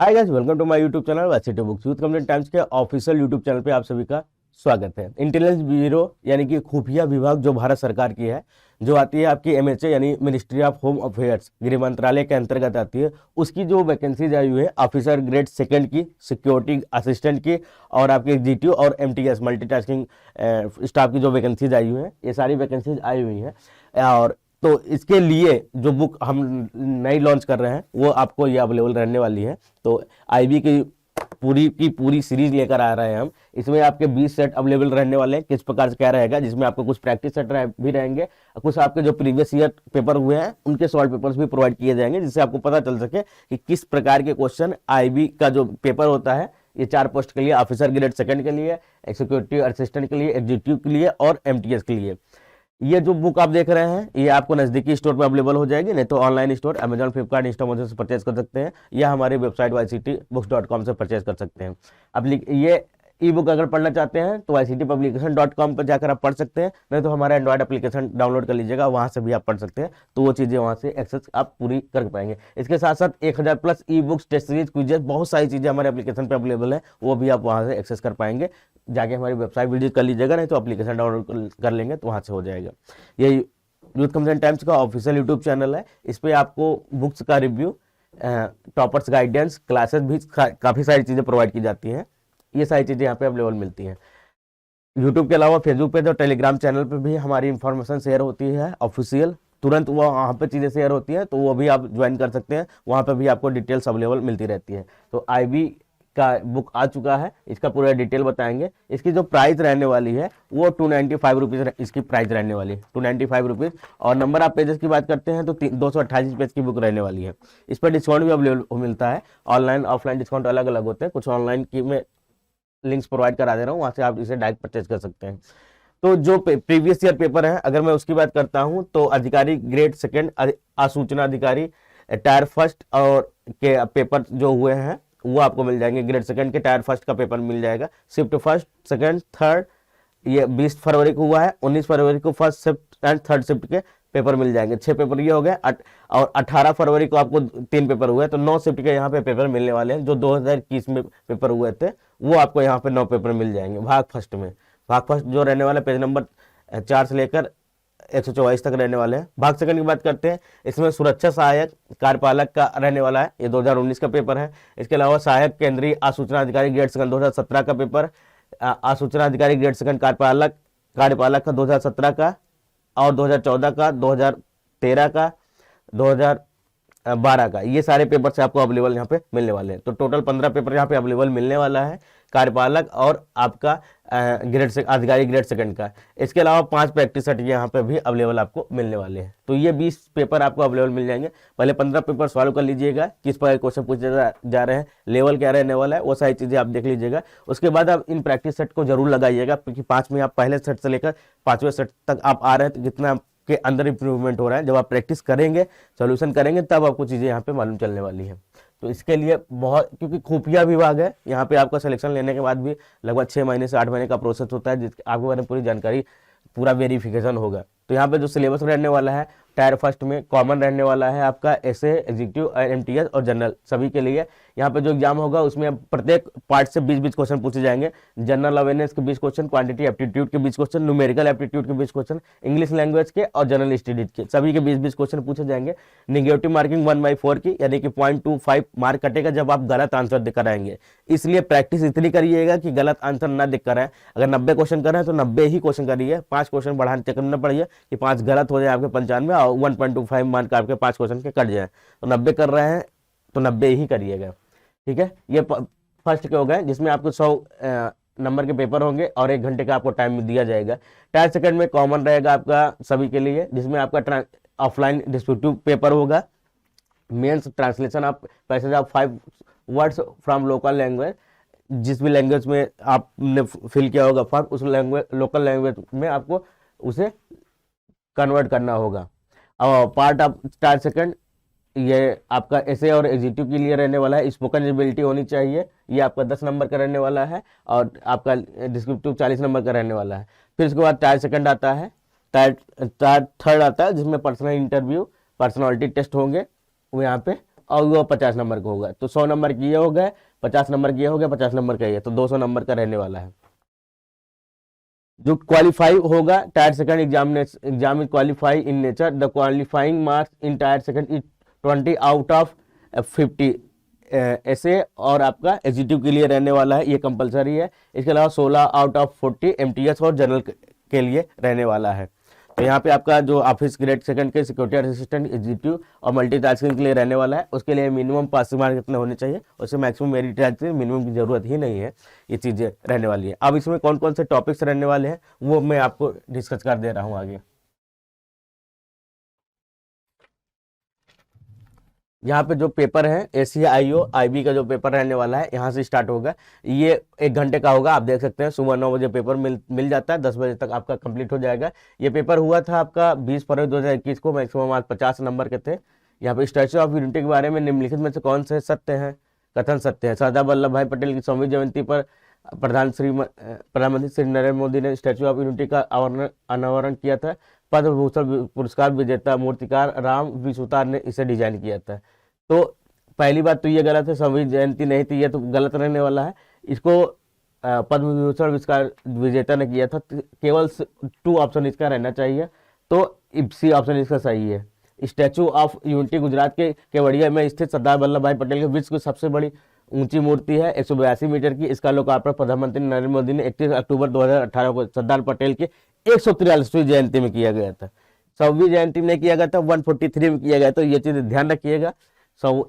Hi guys, welcome to my YouTube channel वाइसिटी books. Youth complete times के official YouTube channel पे आप सभी का स्वागत है। इंटेलिजेंस ब्यूरो यानी कि खुफिया विभाग जो भारत सरकार की है, जो आती है आपकी एमएचए यानी मिनिस्ट्री ऑफ होम अफेयर्स, गृह मंत्रालय के अंतर्गत आती है। उसकी जो वैकेंसीज आई हुई है ऑफिसर ग्रेड सेकंड की, सिक्योरिटी असिस्टेंट की और आपके एग्जीक्यूटिव और एमटीएस मल्टीटास्किंग स्टाफ की जो वैकेंसीज आई हुई है, ये सारी वैकेंसीज आई हुई हैं। और तो इसके लिए जो बुक हम नई लॉन्च कर रहे हैं वो आपको ये अवेलेबल रहने वाली है। तो आईबी की पूरी सीरीज लेकर आ रहे हैं हम। इसमें आपके 20 सेट अवेलेबल रहने वाले हैं। किस प्रकार से क्या रहेगा, जिसमें आपको कुछ प्रैक्टिस सेट भी रहेंगे, कुछ आपके जो प्रीवियस ईयर पेपर हुए हैं उनके सॉल्व पेपर्स भी प्रोवाइड किए जाएंगे, जिससे आपको पता चल सके कि किस प्रकार के क्वेश्चन आईबी का जो पेपर होता है, ये 4 पोस्ट के लिए, ऑफिसर ग्रेड सेकंड के लिए, एक्जीक्यूटिव असिस्टेंट के लिए, एग्जीक्यूटिव के लिए और एमटीएस के लिए। ये जो बुक आप देख रहे हैं ये आपको नजदीकी स्टोर पे अवेलेबल हो जाएगी, नहीं तो online store Amazon, Flipkart, Instamart से परचेज कर सकते हैं या हमारे वेबसाइट yctbooks.com से परचेज कर सकते हैं। अब ये ई बुक अगर पढ़ना चाहते हैं तो yctpublication.com पर जाकर आप पढ़ सकते हैं, नहीं तो हमारा एंड्रॉइड एप्लीकेशन डाउनलोड कर लीजिएगा, वहां से भी आप पढ़ सकते हैं। तो वो चीजें वहां से एक्सेस आप पूरी कर पाएंगे। इसके साथ साथ 1000 plus e books, test series, quizzes, बहुत सारी चीजें हमारे एप्लीकेशन पे अवेलेबल है, वो भी आप वहां से एक्सेस कर पाएंगे। जाके हमारी वेबसाइट विजिट कर लीजिएगा, नहीं तो एप्लीकेशन डाउनलोड कर लेंगे तो वहां से हो जाएगा। ये यूथ कंप्लीट टाइम्स का ऑफिशियल यूट्यूब चैनल है। इस पे आपको बुक्स का रिव्यू, टॉपर्स गाइडेंस, क्लासेस भी काफी सारी चीजें प्रोवाइड की जाती हैं। ये सारी चीजें यहाँ पे अवेलेबल मिलती हैं। यूट्यूब के अलावा फेसबुक पे और टेलीग्राम चैनल पे भी हमारी इंफॉर्मेशन शेयर होती है ऑफिशियल, तुरंत वो वहाँ पे चीज़ें शेयर होती हैं, तो वो भी आप ज्वाइन कर सकते हैं। वहाँ पे भी आपको डिटेल्स अवेलेबल मिलती रहती है। तो आईबी का बुक आ चुका है, इसका पूरा डिटेल बताएंगे। इसकी जो प्राइस रहने वाली है वो 295 रुपीज़ इसकी प्राइस रहने वाली है, 295 रुपीज़। और नंबर ऑफ पेजेस की बात करते हैं तो 228 पेज की बुक रहने वाली है। इस पर डिस्काउंट भी अवेलेबल मिलता है। ऑनलाइन ऑफलाइन डिस्काउंट अलग अलग होते हैं। कुछ ऑनलाइन की में लिंक्स प्रोवाइड करा दे रहा हूँ, वहां से आप इसे डायरेक्ट परचेज कर सकते हैं। तो जो प्रीवियस ईयर पेपर है अगर मैं उसकी बात करता हूं तो अधिकारी ग्रेड सेकंड, आसूचना अधिकारी टायर फर्स्ट और के पेपर जो हुए हैं वो आपको मिल जाएंगे। ग्रेड सेकंड के टायर फर्स्ट का पेपर मिल जाएगा। शिफ्ट फर्स्ट, सेकंड, थर्ड, ये 20 फरवरी को हुआ है। 19 फरवरी को first shift and third shift के पेपर मिल जाएंगे। 6 पेपर ये हो गए। और 18 फरवरी को आपको 3 पेपर हुए, तो 9 शिफ्ट के यहाँ पे पेपर मिलने वाले हैं। जो 2021 में पेपर हुए थे वो आपको यहाँ पे 9 पेपर मिल जाएंगे भाग फर्स्ट में। भाग फर्स्ट जो रहने वाला पेज नंबर 4 से लेकर 144 तक रहने वाले हैं। भाग सेकंड की बात करते हैं, इसमें सुरक्षा सहायक कार्यपालक का रहने वाला है, ये 2019 का पेपर है। इसके अलावा सहायक केंद्रीय आसूचना अधिकारी ग्रेड सेकंड 2017 का पेपर, आसूचना अधिकारी ग्रेड सेकंड कार्यपालक का 2017 का और 2014 का, 2013 का, 2012 का, ये सारे पेपर से आपको अवेलेबल यहाँ पे मिलने वाले हैं। तो टोटल 15 पेपर यहाँ पे अवेलेबल मिलने वाला है, कार्यपालक और आपका अधिकारी ग्रेड सेकंड का। इसके अलावा 5 प्रैक्टिस सेट यहाँ पे भी अवेलेबल आपको मिलने वाले हैं। तो ये 20 पेपर आपको अवेलेबल मिल जाएंगे। पहले 15 पेपर सॉल्व कर लीजिएगा, किस प्रकार क्वेश्चन पूछे जा रहे हैं, लेवल क्या रहने वाला है, वो सारी चीजें आप देख लीजिएगा। उसके बाद आप इन प्रैक्टिस सेट को जरूर लगाइएगा, क्योंकि 5 में आप पहले सेट से लेकर 5वें सेट तक आप आ रहे हैं, तो जितना के अंदर इंप्रूवमेंट हो रहा है, जब आप प्रैक्टिस करेंगे, सॉल्यूशन करेंगे, तब आपको चीजें यहाँ पे मालूम चलने वाली है। तो इसके लिए बहुत, क्योंकि खुफिया विभाग है, यहाँ पे आपका सिलेक्शन लेने के बाद भी लगभग 6 महीने से 8 महीने का प्रोसेस होता है, जिसके आपके बारे में पूरी जानकारी, पूरा वेरिफिकेशन होगा। तो यहाँ पे जो सिलेबस रहने वाला है, टायर फर्स्ट में कॉमन रहने वाला है आपका एसए, एग्जीक्यूटिव, एमटीएस और जनरल, सभी के लिए। यहाँ पे जो एग्जाम होगा उसमें प्रत्येक पार्ट से 20-20 क्वेश्चन पूछे जाएंगे। जनरल अवेयरनेस के 20 क्वेश्चन, क्वांटिटी एप्टीट्यूड के 20 क्वेश्चन, न्यूमेरिकल एप्टीट्यूड के 20 क्वेश्चन, इंग्लिश लैंग्वेज के और जनरल स्टडीज के सभी के 20-20 क्वेश्चन पूछे जाएंगे। निगेटिव मार्किंग 1/4 की, यानी कि 0.25 मार्क कटेगा जब आप गलत आंसर देकर आएंगे। इसलिए प्रैक्टिस इतनी करिएगा कि गलत आंसर ना देख कर आए। अगर 90 क्वेश्चन कर रहे हैं तो 90 ही क्वेश्चन करिए, 5 क्वेश्चन बढ़ाने चक्कर न पड़िए कि 5 गलत हो जाए आपके 95 और 1.25 मार्क आपके 5 क्वेश्चन के कट जाए। तो 90 कर रहे हैं तो 90 ही करिएगा, ठीक है। ये फर्स्ट के हो गए, जिसमें आपको 100 नंबर के पेपर होंगे और 1 घंटे का आपको टाइम दिया जाएगा। टायर सेकंड में कॉमन रहेगा आपका सभी के लिए, जिसमें आपका ऑफलाइन डिस्क्रिप्टिव पेपर होगा। Mains translation of passage of 5 words from local language, जिस भी लैंग्वेज में आपने फिल किया होगा फॉर्म, उस लैंग्वेज, लोकल लैंग्वेज में आपको उसे कन्वर्ट करना होगा। और पार्ट ऑफ टायर सेकंड, ये आपका एसे और एग्जीक्यूटिव के लिए रहने वाला है। स्पोकन एबिलिटी होनी चाहिए, ये आपका 10 नंबर का रहने वाला है और आपका डिस्क्रिप्टिव 40 नंबर का रहने वाला है। फिर उसके बाद टायर सेकंड आता है, टायर थर्ड आता है, जिसमें पर्सनल इंटरव्यू, पर्सनालिटी टेस्ट होंगे वो यहाँ पे, और वो 50 नंबर का होगा। तो 100 नंबर की ये हो गए, 50 नंबर की ये हो गया, 50 नंबर का ये, तो 200 नंबर का रहने वाला है। जो क्वालिफाई होगा tyre second exam is qualify in nature, the qualifying marks in tyre second is 20 out of 50 ऐसे, और आपका एग्जीक्यूटिव के लिए रहने वाला है, ये कंपलसरी है। इसके अलावा 16 आउट ऑफ 40 एमटीएस और जनरल के लिए रहने वाला है। तो यहाँ पे आपका जो ऑफिस ग्रेड सेकंड के सिक्योरिटी असिस्टेंट एग्जीक्यूटिव और मल्टीटास्किंग के लिए रहने वाला है, उसके लिए मिनिमम पासिंग मार्क कितने होने चाहिए, उससे मैक्सिमम मेरिट मिनिमम की जरूरत ही नहीं है, ये चीज़ें रहने वाली है। अब इसमें कौन कौन से टॉपिक्स रहने वाले हैं वो मैं आपको डिस्कस कर दे रहा हूँ आगे। यहाँ पे जो पेपर है ACIO IB का जो पेपर रहने वाला है, यहाँ से स्टार्ट होगा। ये 1 घंटे का होगा, आप देख सकते हैं। सुबह 9 बजे पेपर मिल जाता है, 10 बजे तक आपका कंप्लीट हो जाएगा। ये पेपर हुआ था आपका 20 फरवरी 2021 को, मैक्सिमम आज 50 नंबर के थे। यहाँ पे स्टैच्यू ऑफ यूनिटी के बारे में निम्नलिखित में से कौन से सत्य हैं, कथन सत्य है। सरदार वल्लभ भाई पटेल की 100वीं जयंती पर प्रधानमंत्री श्री नरेंद्र मोदी ने स्टैच्यू ऑफ यूनिटी का अनावरण किया था। पद्म भूषण पुरस्कार विजेता मूर्तिकार राम विसुतार ने इसे डिजाइन किया था। तो पहली बात तो ये गलत है, 100वीं जयंती नहीं थी, ये तो गलत रहने वाला है। इसको पद्म विभूषण पुरस्कार विजेता ने किया था। केवल 2 ऑप्शन इसका रहना चाहिए, तो सी ऑप्शन इसका सही है। स्टैचू ऑफ यूनिटी गुजरात के केवड़िया में स्थित सरदार वल्लभ भाई पटेल के विश्व की सबसे बड़ी ऊंची मूर्ति है, 182 मीटर की। इसका लोकार्पण प्रधानमंत्री नरेंद्र मोदी ने 31 अक्टूबर 2018 को सरदार पटेल की 143वीं जयंती में किया गया था। 100वीं जयंती में किया गया था, 143 में किया गया। तो ये चीज ध्यान रखिएगा।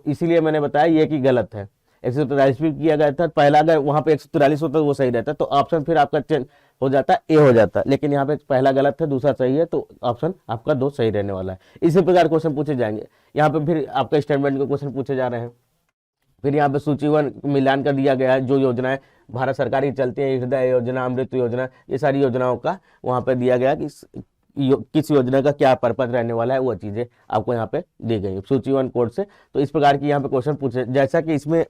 इसीलिए मैंने बताया ये कि गलत है। 143 भी किया गया था पहला, अगर वहां पे 143 होता तो वो सही रहता, तो ऑप्शन फिर आपका चेंज हो जाता, ए हो जाता। लेकिन यहाँ पे पहला गलत है, दूसरा सही है, तो ऑप्शन आपका 2 सही रहने वाला है। इसी प्रकार क्वेश्चन पूछे जाएंगे। यहाँ पे फिर आपका स्टेटमेंट के क्वेश्चन पूछे जा रहे हैं। फिर यहाँ पे सूचीवन मिलान कर दिया गया है, जो योजनाएं भारत सरकार की चलती है, हृदय योजना, अमृत योजना, ये सारी योजनाओं का वहां पे दिया गया कि किस योजना का क्या पर्पज रहने वाला है, वो चीजें आपको यहाँ पे दी गई सूचीवन कोड से। तो इस प्रकार की यहाँ पे क्वेश्चन पूछे, जैसा कि इसमें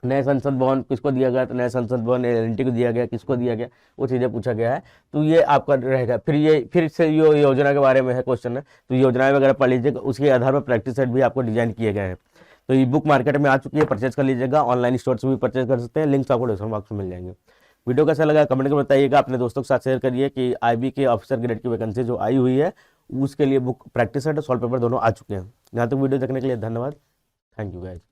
नए संसद भवन किसको दिया गया, तो नए संसद भवन एल को दिया गया, किसको दिया गया, वो चीजें पूछा गया है। तो ये आपका रहेगा। फिर से ये योजना के बारे में है क्वेश्चन है, तो योजनाएं वगैरह पढ़ लीजिएगा, उसके आधार पर प्रैक्टिस सेट भी आपको डिजाइन किए गए हैं। तो ये बुक मार्केट में आ चुकी है, परचेज कर लीजिएगा। ऑनलाइन स्टोर से भी परचेज कर सकते हैं, लिंक्स आपको डिस्क्रिप्शन बॉक्स में मिल जाएंगे। वीडियो कैसा लगा कमेंट कर बताइएगा, अपने दोस्तों के साथ शेयर करिए कि IB के ऑफिसर ग्रेड की वैकेंसी जो आई हुई है उसके लिए बुक प्रैक्टिस सेट और सॉल्व पेपर दोनों आ चुके हैं। यहाँ तक वीडियो देखने के लिए धन्यवाद। Thank you guys.